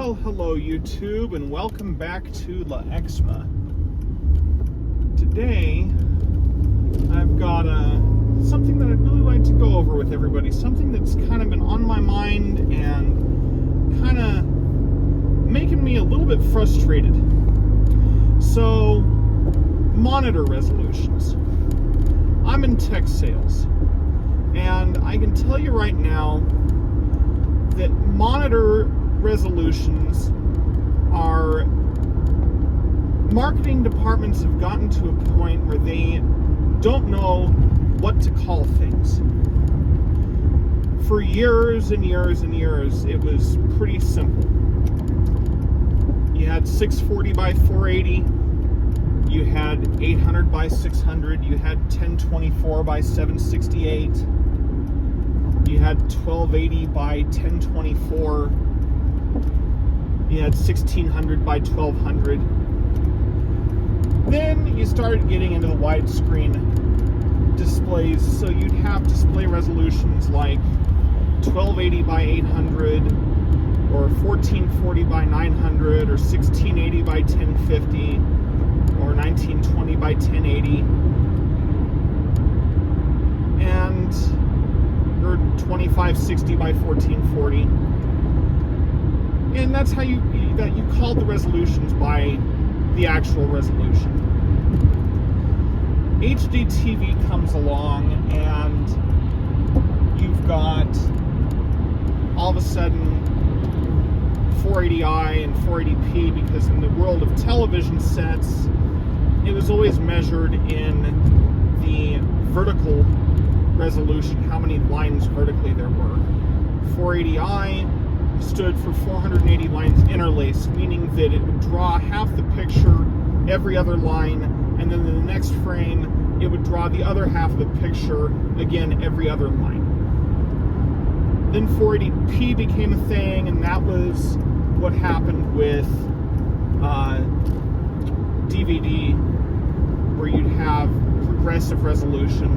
Well, hello YouTube, and welcome back to La Exma. Today, I've got something that I'd really like to go over with everybody. Something that's kind of been on my mind and kind of making me a little bit frustrated. So, monitor resolutions. I'm in tech sales, and I can tell you right now that monitor resolutions are, marketing departments have gotten to a point where they don't know what to call things. For years and years and years, it was pretty simple. You had 640 by 480, you had 800 by 600, you had 1024 by 768, you had 1280 by 1024, you had 1600 by 1200. Then you started getting into the widescreen displays, so you'd have display resolutions like 1280 by 800, or 1440 by 900, or 1680 by 1050, or 1920 by 1080, or 2560 by 1440. And that's how you called the resolutions by the actual resolution. HD TV comes along, and you've got all of a sudden 480i and 480p, because in the world of television sets, it was always measured in the vertical resolution, how many lines vertically there were. 480i stood for 480 lines interlaced, meaning that it would draw half the picture every other line, and then in the next frame it would draw the other half of the picture again every other line. Then 480p became a thing, and that was what happened with DVD, where you'd have progressive resolution.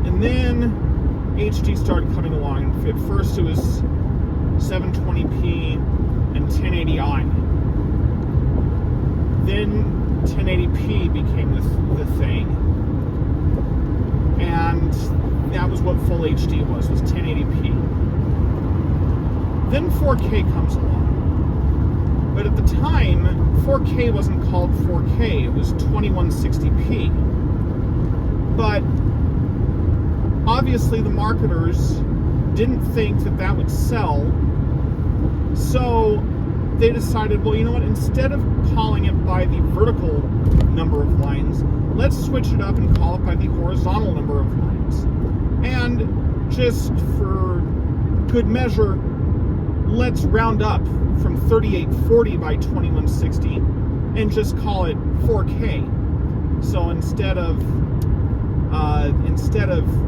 And then HD started coming along. At first it was 720p and 1080i. Then 1080p became the thing. And that was what full HD was 1080p. Then 4K comes along. But at the time, 4K wasn't called 4K, it was 2160p. But obviously the marketers didn't think that would sell, so they decided, well, you know what, instead of calling it by the vertical number of lines, let's switch it up and call it by the horizontal number of lines. And just for good measure, let's round up from 3840 by 2160 and just call it 4K. So instead of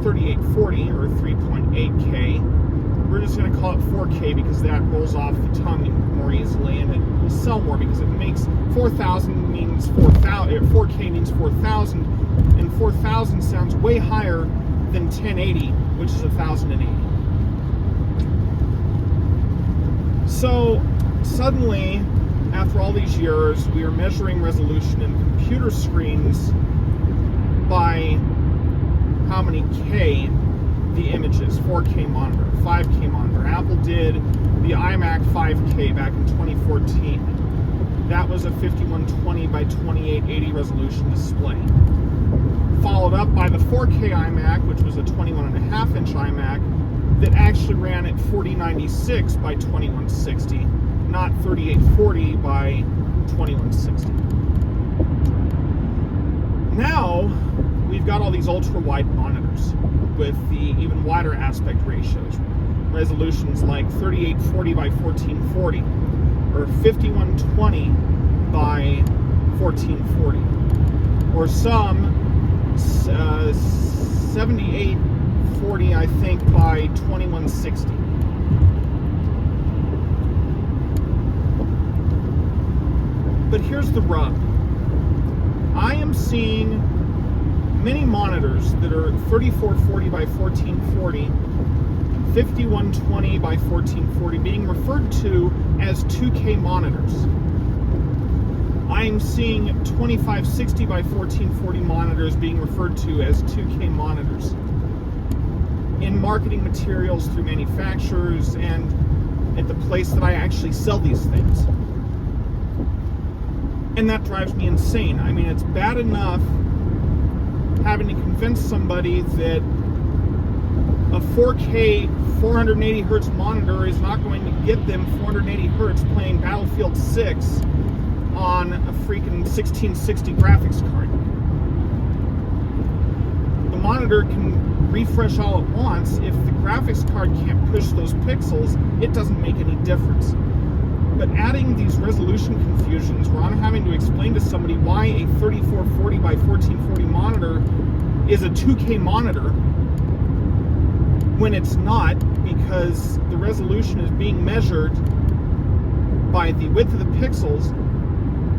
3840 or 3.8K, we're just going to call it 4K because that rolls off the tongue more easily, and it will sell more because it makes 4,000 means 4,000, 4K means 4,000, and 4,000 sounds way higher than 1080, which is 1,080. So suddenly, after all these years, we are measuring resolution in computer screens by how many K the image is. 4K monitor, 5K monitor. Apple did the iMac 5K back in 2014. That was a 5120 by 2880 resolution display. Followed up by the 4K iMac, which was a 21.5 inch iMac that actually ran at 4096 by 2160, not 3840 by 2160. Now, we've got all these ultra-wide monitors with the even wider aspect ratios, resolutions like 3840 by 1440, or 5120 by 1440, or some 7840, I think, by 2160. But here's the rub. I am seeing many monitors that are 3440 by 1440, 5120 by 1440 being referred to as 2K monitors. I'm seeing 2560 by 1440 monitors being referred to as 2K monitors in marketing materials through manufacturers and at the place that I actually sell these things. And that drives me insane. I mean, it's bad enough having to convince somebody that a 4K 480 hertz monitor is not going to get them 480 hertz playing Battlefield 6 on a freaking 1660 graphics card. The monitor can refresh all at once. If the graphics card can't push those pixels, it doesn't make any difference. But adding these resolution confusions where I'm having to explain to somebody why a 3440 by 1440 monitor is a 2K monitor when it's not, because the resolution is being measured by the width of the pixels,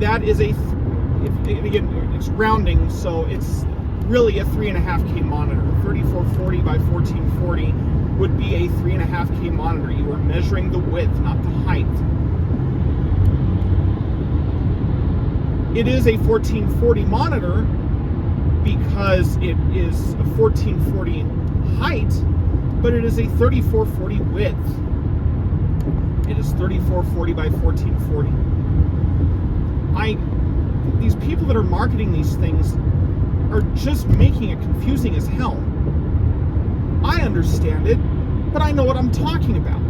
that is again, it's rounding, so it's really a 3.5K monitor. 3440 by 1440 would be a 3.5K monitor. You are measuring the width, not the height. It is a 1440 monitor because it is a 1440 height, but it is a 3440 width. It is 3440 by 1440. These people that are marketing these things are just making it confusing as hell. I understand it, but I know what I'm talking about.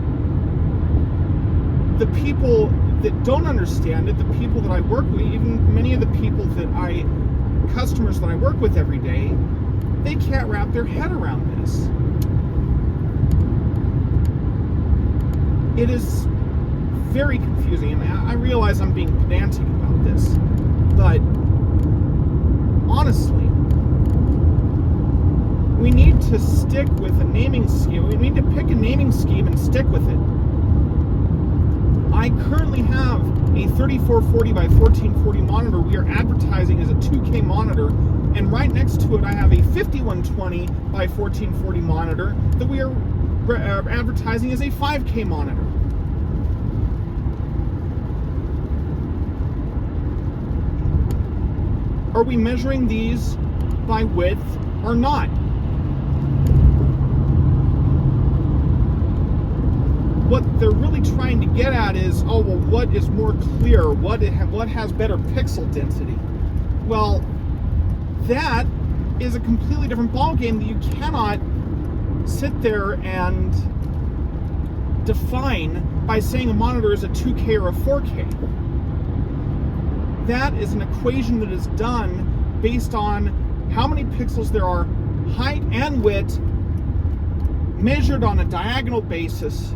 The people that don't understand it, the people that I work with, even many of the people customers that I work with every day, they can't wrap their head around this. It is very confusing, and I realize I'm being pedantic about this, but honestly, we need to stick with a naming scheme. We need to pick a naming scheme and stick with it. I currently have a 3440 by 1440 monitor we are advertising as a 2K monitor, and right next to it I have a 5120 by 1440 monitor that we are advertising as a 5K monitor. Are we measuring these by width or not? What they're really trying to get at is, oh, well, what is more clear? What has better pixel density? Well, that is a completely different ballgame that you cannot sit there and define by saying a monitor is a 2K or a 4K. That is an equation that is done based on how many pixels there are, height and width, measured on a diagonal basis,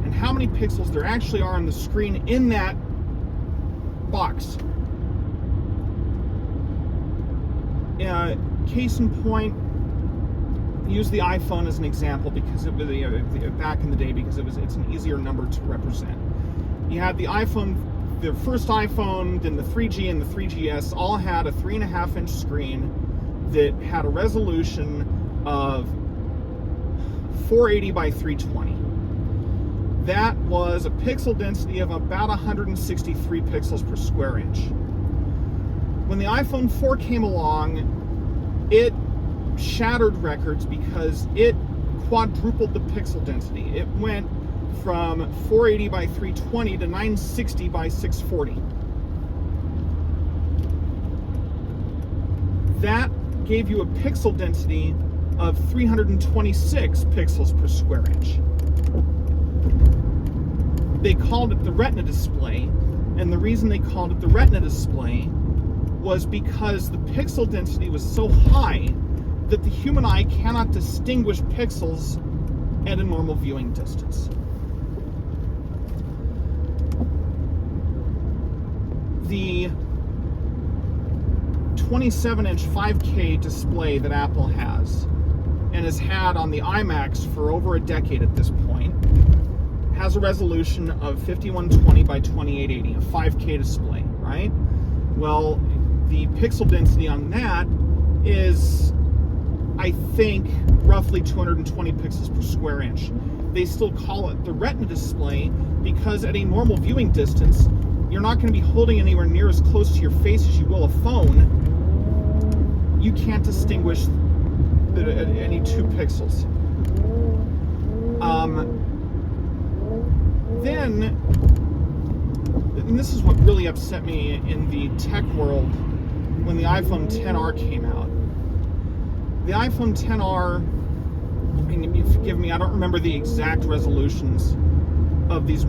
and how many pixels there actually are on the screen in that box. Case in point, use the iPhone as an example because it was back in the day, because it's an easier number to represent. You had the iPhone, the first iPhone, then the 3G and the 3GS all had a 3.5-inch screen that had a resolution of 480 by 320. That was a pixel density of about 163 pixels per square inch. When the iPhone 4 came along, it shattered records because it quadrupled the pixel density. It went from 480 by 320 to 960 by 640. That gave you a pixel density of 326 pixels per square inch. They called it the Retina display, and the reason they called it the Retina display was because the pixel density was so high that the human eye cannot distinguish pixels at a normal viewing distance. The 27-inch 5K display that Apple has, and has had on the iMacs for over a decade at this point, has a resolution of 5120 by 2880, a 5K display, right? Well, the pixel density on that is, I think, roughly 220 pixels per square inch. they still call it the retina display, because at a normal viewing distance, you're not going to be holding anywhere near as close to your face as you will a phone. You can't distinguish any 2 pixels. Then, and this is what really upset me in the tech world when the iPhone XR came out. The iPhone XR, and you forgive me, I don't remember the exact resolutions of these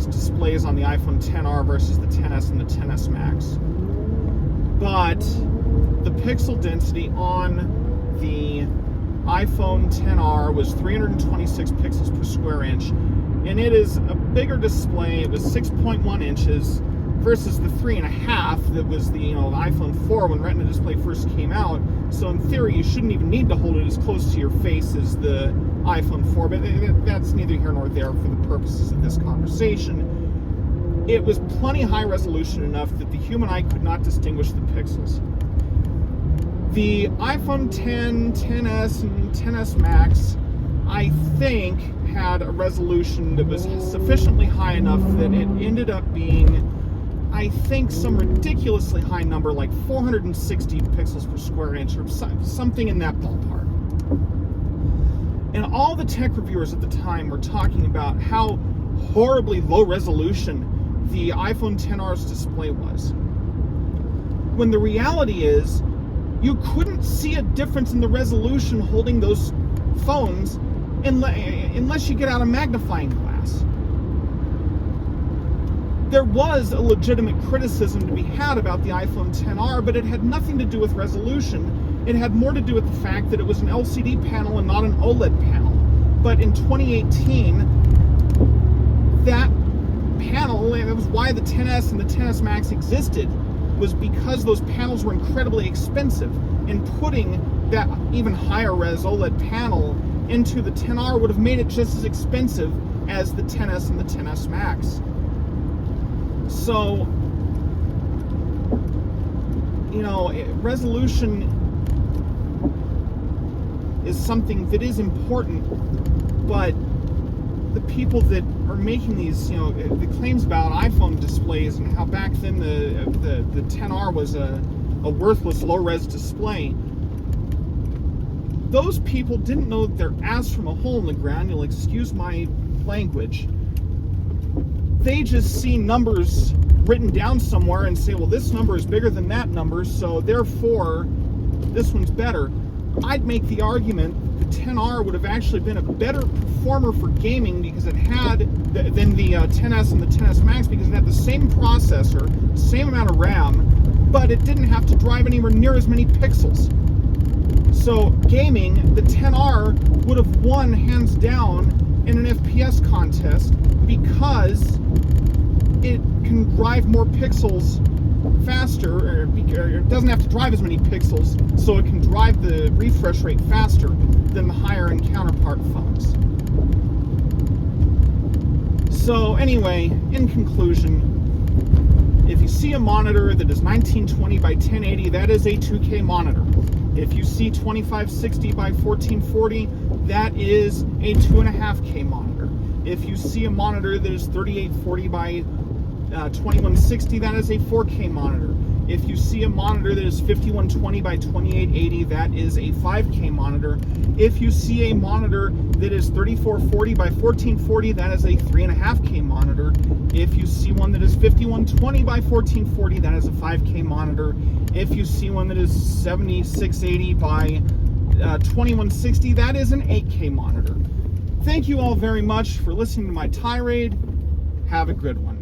displays on the iPhone XR versus the XS and the XS Max. But the pixel density on the iPhone XR was 326 pixels per square inch, and it is a bigger display. It was 6.1 inches versus the 3.5 that was the iPhone 4 when Retina display first came out. So in theory, you shouldn't even need to hold it as close to your face as the iPhone 4, but that's neither here nor there for the purposes of this conversation. It was plenty high resolution enough that the human eye could not distinguish the pixels. The iPhone X, XS, and XS Max, I think, had a resolution that was sufficiently high enough that it ended up being, I think, some ridiculously high number, like 460 pixels per square inch, or something in that ballpark. And all the tech reviewers at the time were talking about how horribly low resolution the iPhone XR's display was. When the reality is, you couldn't see a difference in the resolution holding those phones unless you get out a magnifying glass. There was a legitimate criticism to be had about the iPhone XR, but it had nothing to do with resolution. It had more to do with the fact that it was an LCD panel and not an OLED panel. But in 2018, that panel, and it was why the XS and the XS Max existed, was because those panels were incredibly expensive, and putting that even higher res OLED panel into the XR would have made it just as expensive as the XS and the XS Max. So, resolution is something that is important, but the people that are making these, the claims about iPhone displays and how back then the XR was a worthless low-res display, those people didn't know their ass from a hole in the ground. You'll excuse my language. They just see numbers written down somewhere and say, well, this number is bigger than that number, so therefore this one's better. I'd make the argument the XR would have actually been a better performer for gaming because it had than the XS and the XS Max, because it had the same processor, same amount of RAM, but it didn't have to drive anywhere near as many pixels. So gaming, the XR would have won hands down in an FPS contest because it can drive more pixels faster, or it doesn't have to drive as many pixels, so it can drive the refresh rate faster than the higher-end counterpart phones. So anyway, in conclusion, if you see a monitor that is 1920 by 1080, that is a 2K monitor. If you see 2560 by 1440, that is a 2.5K monitor. If you see a monitor that is 3840 by 2160, that is a 4K monitor. If you see a monitor that is 5120 by 2880, that is a 5K monitor. If you see a monitor that is 3440 by 1440, that is a 3.5K monitor. If you see one that is 5120 by 1440, that is a 5K monitor. If you see one that is 7680 by 2160, that is an 8K monitor. Thank you all very much for listening to my tirade. Have a good one.